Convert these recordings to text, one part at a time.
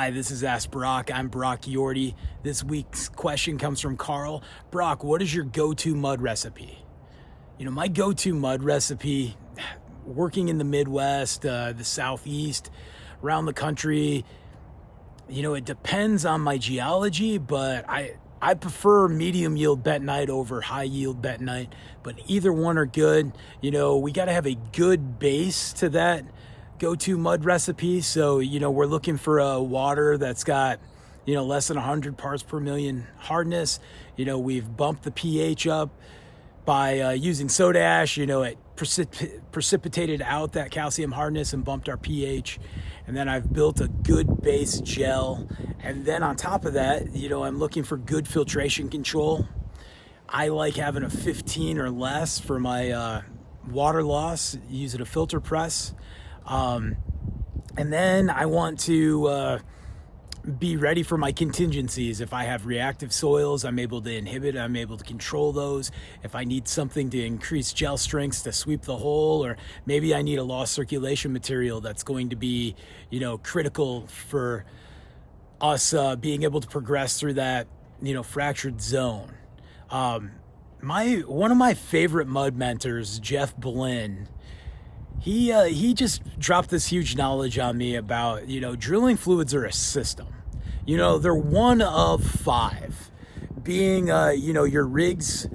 Hi, this is Ask Brock. I'm Brock Yorty. This week's question comes from Carl. Brock, what is your go-to mud recipe? My go-to mud recipe, working in the Midwest, the Southeast, around the country, it depends on my geology, but I prefer medium yield bentonite over high yield bentonite, but either one are good. We got to have a good base to that go-to mud recipe. So, we're looking for a water that's got, less than 100 parts per million hardness. We've bumped the pH up by using soda ash. It precipitated out that calcium hardness and bumped our pH. And then I've built a good base gel. And then on top of that, I'm looking for good filtration control. I like having a 15 or less for my water loss, using a filter press. And then I want to be ready for my contingencies. If I have reactive soils, I'm able to inhibit, I'm able to control those. If I need something to increase gel strengths to sweep the hole, or maybe I need a lost circulation material that's going to be, critical for us being able to progress through that, fractured zone. One of my favorite mud mentors, Jeff Blinn, he just dropped this huge knowledge on me about, drilling fluids are a system. They're one of five, being, your rig's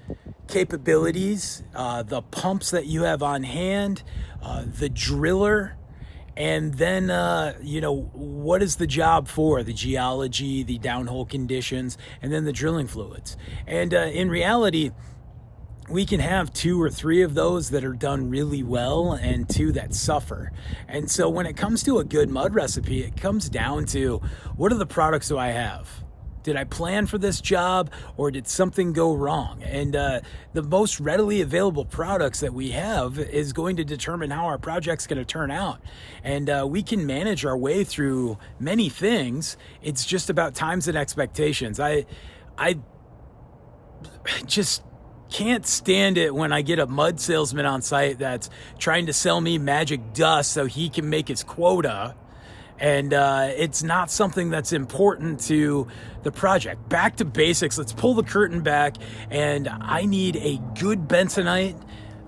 capabilities, the pumps that you have on hand, the driller, and then, what is the job for? The geology, the downhole conditions, and then the drilling fluids. And in reality, we can have 2 or 3 of those that are done really well and 2 that suffer. And so when it comes to a good mud recipe, it comes down to, what are the products do I have? Did I plan for this job, or did something go wrong? And the most readily available products that we have is going to determine how our project's going to turn out. And we can manage our way through many things. It's just about times and expectations. I just can't stand it when I get a mud salesman on site that's trying to sell me magic dust so he can make his quota. And it's not something that's important to the project. Back to basics. Let's pull the curtain back. And I need a good bentonite.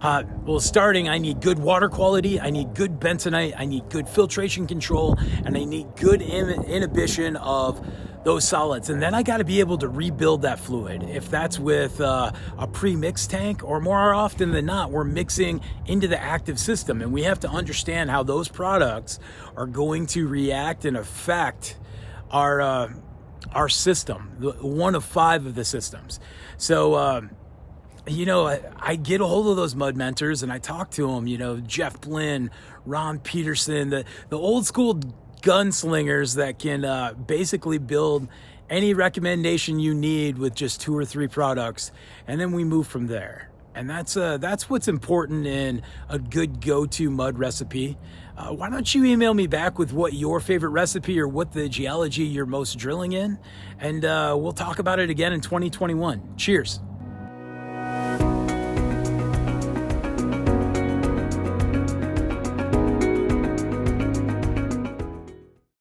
I need good water quality. I need good bentonite. I need good filtration control. And I need good inhibition of those solids. And then I got to be able to rebuild that fluid. If that's with a pre-mixed tank, or more often than not, we're mixing into the active system. And we have to understand how those products are going to react and affect our system, one of 5 of the systems. So, I get a hold of those mud mentors and I talk to them, Jeff Blinn, Ron Peterson, the old school gunslingers that can basically build any recommendation you need with just 2 or 3 products, and then we move from there. And that's what's important in a good go-to mud recipe. Why don't you email me back with what your favorite recipe or what the geology you're most drilling in, and we'll talk about it again in 2021. Cheers.